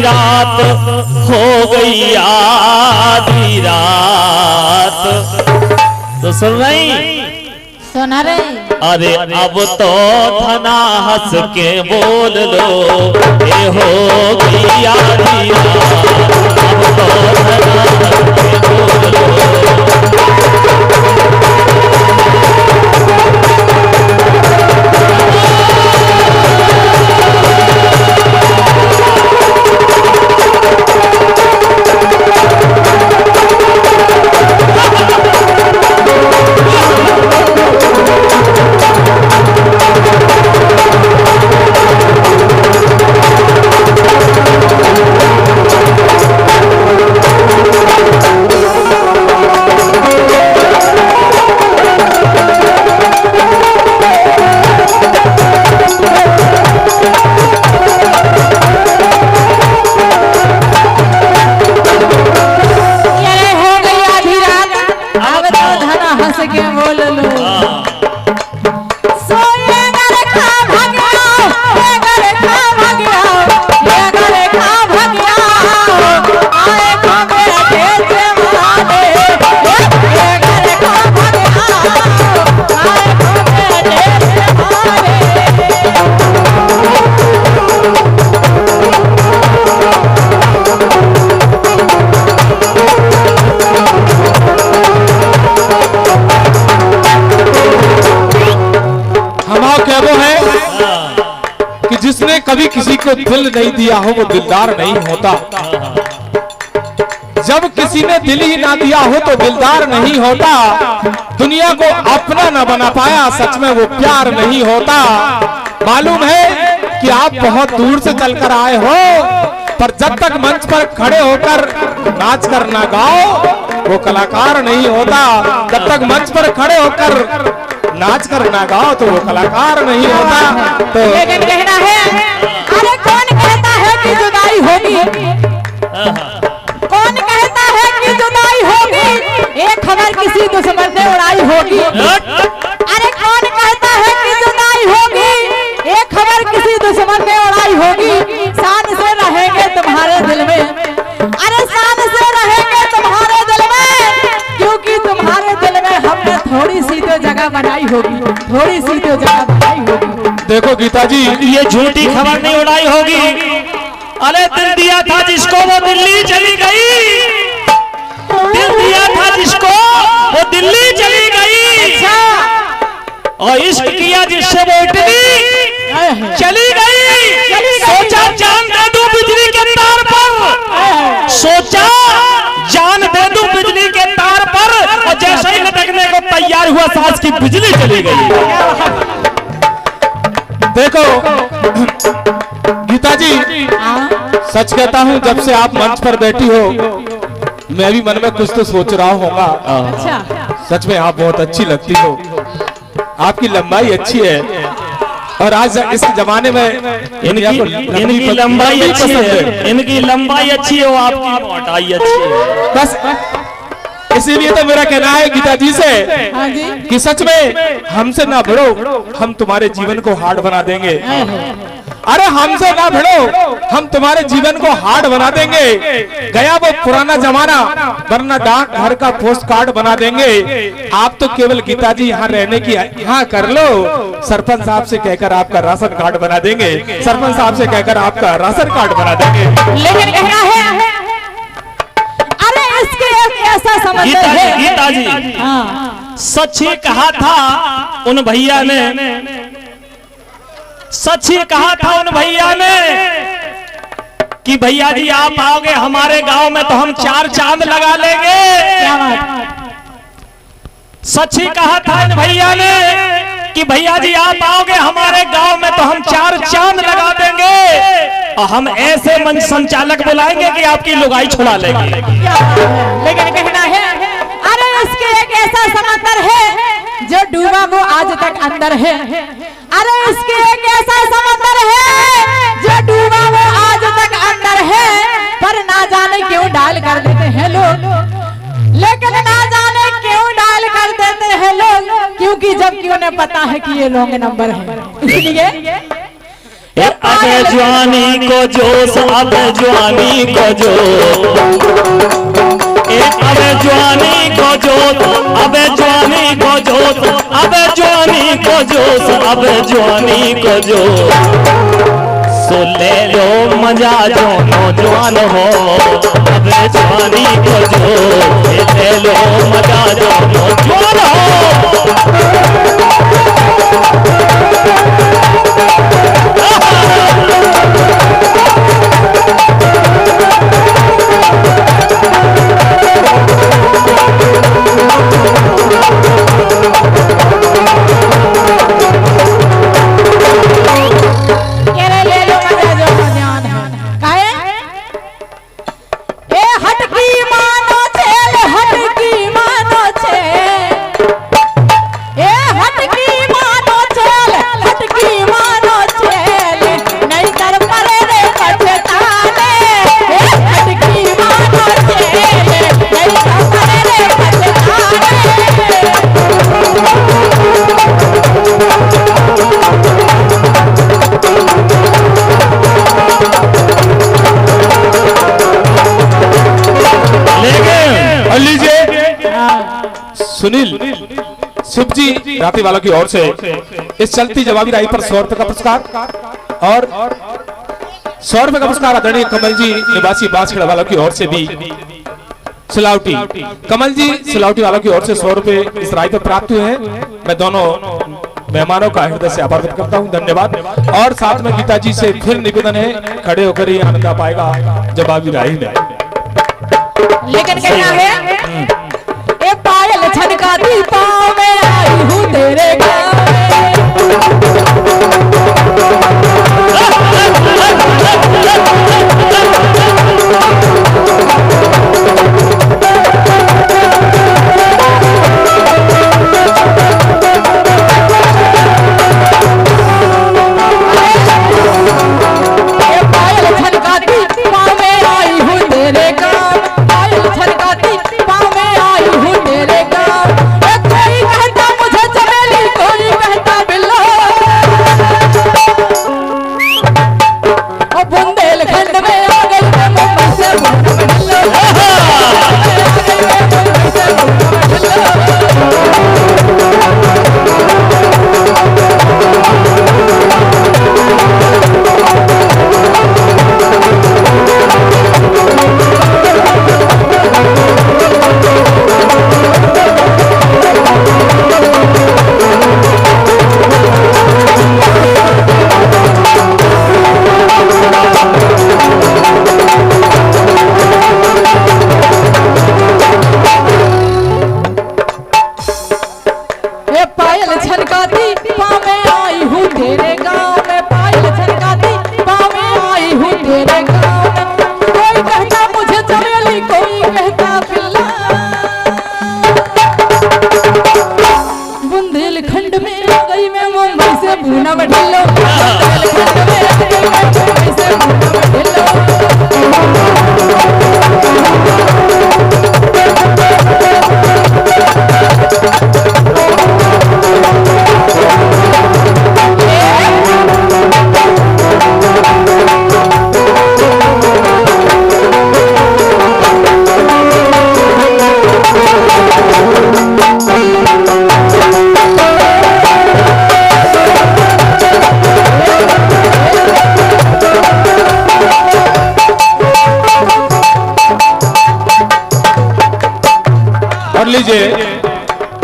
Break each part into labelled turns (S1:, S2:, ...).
S1: रात हो गई आधी रात। तो सुन रही
S2: सुना रही।
S1: अरे अब तो धना हंस के बोल लो ये हो गई आधी रात। अब तो धना हंस के बोल लो।
S3: जिसने कभी किसी को दिल नहीं दिया हो वो दिलदार नहीं होता। जब किसी ने दिल ही ना दिया हो तो दिलदार नहीं होता। दुनिया को अपना ना बना पाया सच में वो प्यार नहीं होता। मालूम है कि आप बहुत दूर से चलकर आए हो, पर जब तक मंच पर खड़े होकर नाच कर ना गाओ वो कलाकार नहीं होता। जब तक मंच पर खड़े होकर नाच कर ना गाओ तो वो कलाकार नहीं होता। तो
S2: लेकिन कहना है, अरे कौन कहता है कि जुदाई होगी? कौन कहता है कि जुदाई होगी? एक खबर किसी दुश्मन ने उड़ाई होगी। अरे कौन कहता है कि जुदाई होगी? एक खबर किसी दुश्मन ने उड़ाई होगी। शान से रहेंगे तुम्हारे दिल में, अरे शान से रहेंगे तुम्हारे दिल में, क्योंकि तुम्हारे दिल में हमने थोड़ी सी तो जगह बनाई होगी, थोड़ी सी तो जगह बनाई होगी।
S3: देखो गीता जी,
S1: ये झूठी खबर नहीं उड़ाई होगी। अरे दिल दिया था जिसको वो दिल्ली चली गई। दिल दिया था जिसको वो दिल्ली चली गई। और इश्क किया जिससे वो इटली चली गई। सोचा जान दे दूं बिजली के तार पर, सोचा जान दे दूं बिजली के तार पर, और जैसे ही लटकने को तैयार हुआ सांस की बिजली चली गई।
S3: देखो गीता जी, सच कहता हूँ जब से आप मंच पर बैठी हो मैं भी मन में कुछ तो सोच रहा होगा।
S2: अच्छा।
S3: सच में आप बहुत अच्छी लगती हो, आपकी लंबाई अच्छी है, और आज इस जमाने में
S1: इनकी लंबाई अच्छी है, इनकी लंबाई अच्छी है, वो आपकी मोटाई अच्छी है।
S3: बस इसीलिए तो मेरा कहना है गीता जी से कि सच में हमसे ना भिड़ो, हम तुम्हारे जीवन को हार्ड बना देंगे। अरे हमसे ना भिड़ो, हम तुम्हारे जीवन को हार्ड बना देंगे। गया वो पुराना जमाना, वरना डाक घर का पोस्ट कार्ड बना देंगे। आप तो केवल गीता जी यहाँ रहने की यहाँ कर लो, सरपंच साहब से कहकर आपका राशन कार्ड बना देंगे। सरपंच साहब से कहकर आपका राशन कार्ड बना देंगे।
S2: लेकिन कहना है, अरे इसके एक ऐसा समंदर है।
S1: गीता जी, सच ही कहा था उन भैया ने, सच ही कहा था उन भैया ने कि भैया जी आप आओगे हमारे गांव में तो हम 4 चांद लगा लेंगे।
S2: क्या बात?
S1: सच ही कहा था इन भैया ने कि भैया जी आप आओगे हमारे गांव में तो हम 4 चांद लगा देंगे, और हम ऐसे मंच संचालक बुलाएंगे कि आपकी लुगाई छुड़ा लेंगे।
S2: लेकिन कहना है, अरे इसके एक ऐसा समंदर है जो डूबा वो आज तक अंदर है। अरे इसके एक ऐसा समंदर है जो डूबा वो आज तक अंदर है, पर ना जाने क्यों डाल कर देते हैं लोग। लेकिन ना जाने क्यों डाल कर देते हैं लोग, क्योंकि जबकि उन्हें पता है कि ये लॉन्ग नंबर है। इसलिए
S1: अबे जवानी को जोश, अबे जवानी को जोश, अबे जवानी को जोश, अबे जवानी को जोश, अबे जवानी को जोश, अबे जवानी को जोश। सो ले लो मजा जो नौजवान हो, अबे जवानी को जोश, ले लो मजा जो नौजवान हो।
S3: सुनील शिव जी राती वालों की ओर से इस चलती जवाबी राई पर 100 रुपए का पुरस्कार और 100 रुपए का पुरस्कार आदरणीय कमल जी निवासी बांसखेड़ा वालों की ओर से भी सिलावटी कमल जी सिलावटी वालों की ओर से 100 रुपए इस राय पर प्राप्त हुए हैं। मैं दोनों मेहमानों का हृदय से आभार व्यक्त करता हूं, धन्यवाद। और साथ में गीता जी से फिर निवेदन है, खड़े होकर ही आनंद आ पाएगा जवाबी राय में।
S2: लेकिन कहना है ए पायल छनकाती पाँव में आई हूँ तेरे गाँव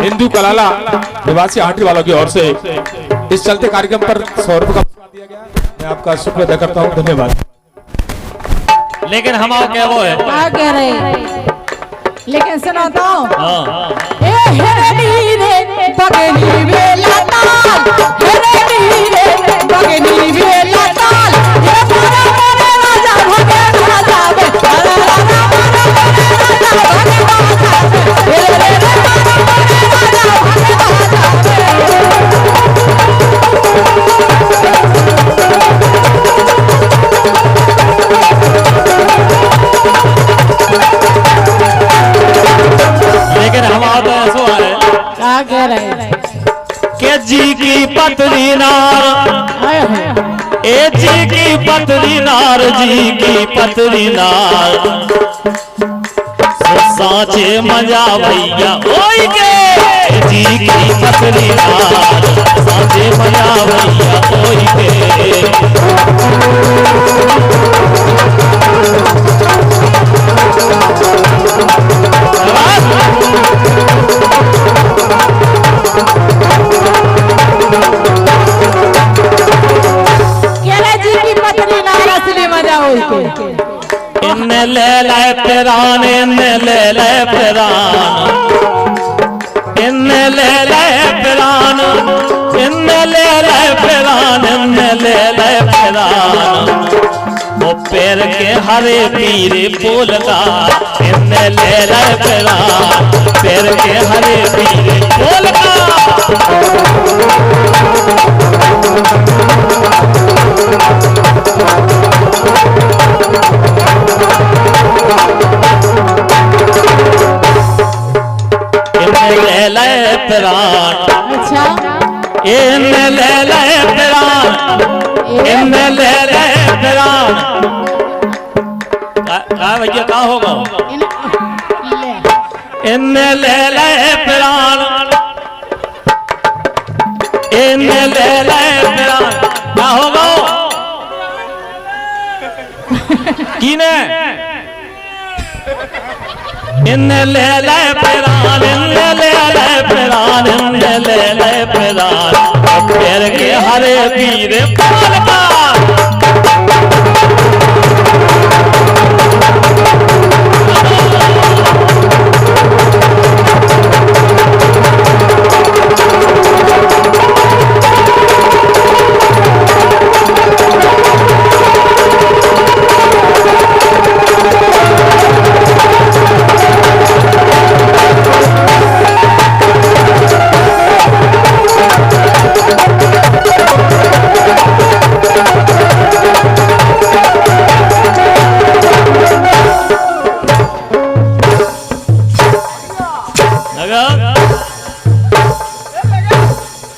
S3: हिंदू कलाला निवासी आंटी वालों की ओर से इस चलते कार्यक्रम पर 100 रुपए का पुरस्कार दिया गया। मैं आपका शुक्र अदा करता हूँ, धन्यवाद।
S1: लेकिन हम क्या वो है
S2: क्या कह रहे, लेकिन सुनो तो ए हेरनी रे बगनी वेला ताल, हेरनी रे बगनी वेला ताल, ये मोरा मोरे राजा भगे राजा बे राजा रे रे रे
S1: लेकिन हम तो ऐसा है
S2: क्या कह रहे
S1: के जी की पत्नी नार ए जी की पतरी नार, जी की पतरी नार, साचे मजा भैया ओई के। जी की पतरी नार, साचे मजा भैया ओई के। इन ले ले पिरान, इन ले ले पिरान, इन ले ले पिरान, इन ले ले पिरान, इन ले ले पिरान। वो पैर के हरे पीरे फूल का, इन ले ले पिरान, पैर के हरे पीरे फूल का। ले ले पिरान,
S2: अच्छा
S1: इन ले ले पिरान, इन ले ले पिरान। का भैया का होगा? इन ले ले पिरान, इन ले ले पिरान। का होगा की ने? इन ले ले पिरान, इन ले ले पिरान, इन ले ले पिरान। पैर के हरे पीरे फूल का।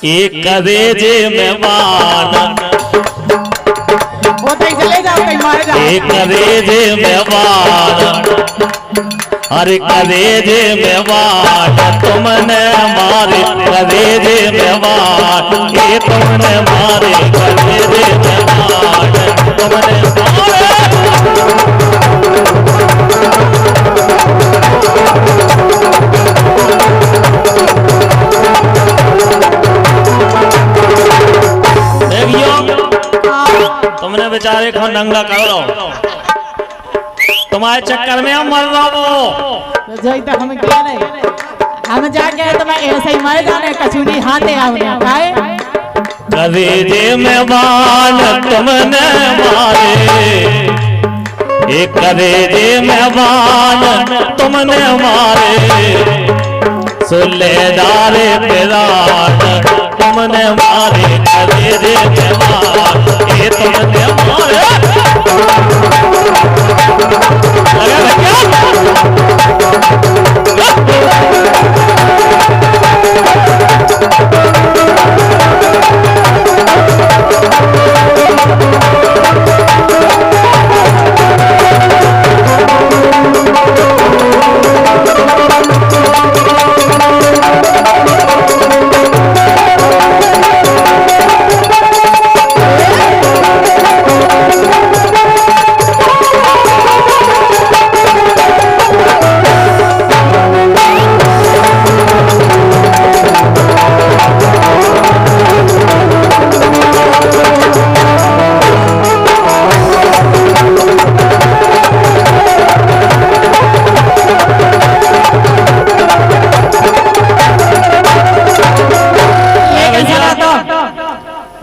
S1: एक करेजे में मान,
S2: चले जाओ कहीं मारे जाओ।
S1: एक करेजे में मान, अरे करेजे में मान, तुमने मारे करेजे में मान, ये तुमने मारे करेजे में मान, तुमने मारे। तुमने बेचारे को नंगा कर लो, तुम्हारे चक्कर में हम मर रहा हूँ।
S2: तो हमें क्या नहीं, हम जाके तो मैं ऐसे ही मर जाने कचूरी हाथे हमने खाए।
S1: करेजे में बाण तुमने मारे, एक करेजे में बाण तुमने मारे, सुलेदारे पिरान तुमने मारे, करेजे में बाण ये तुमने मारे।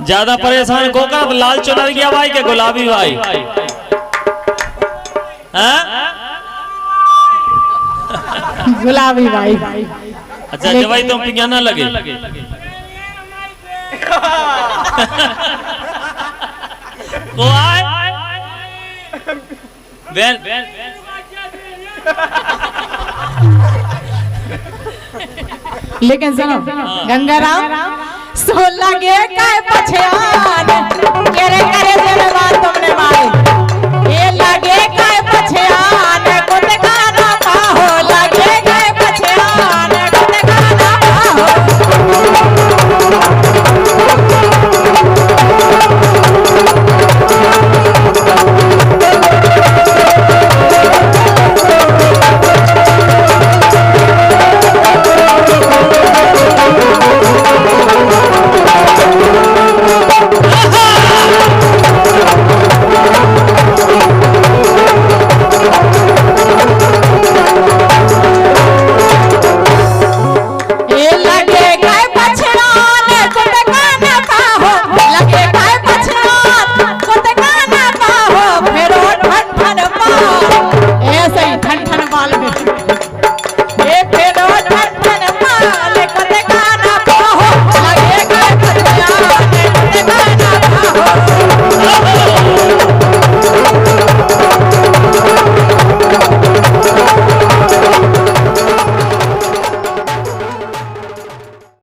S1: ज्यादा परेशान को कर, लाल चुनर गया भाई के गुलाबी भाई,
S2: गुलाबी भाई।
S1: अच्छा जब भाई तुम पिघाना लगे को आए
S2: लेकिन सुनो गंगाराम, 16 के पछया बाद करे करे जलवा तुम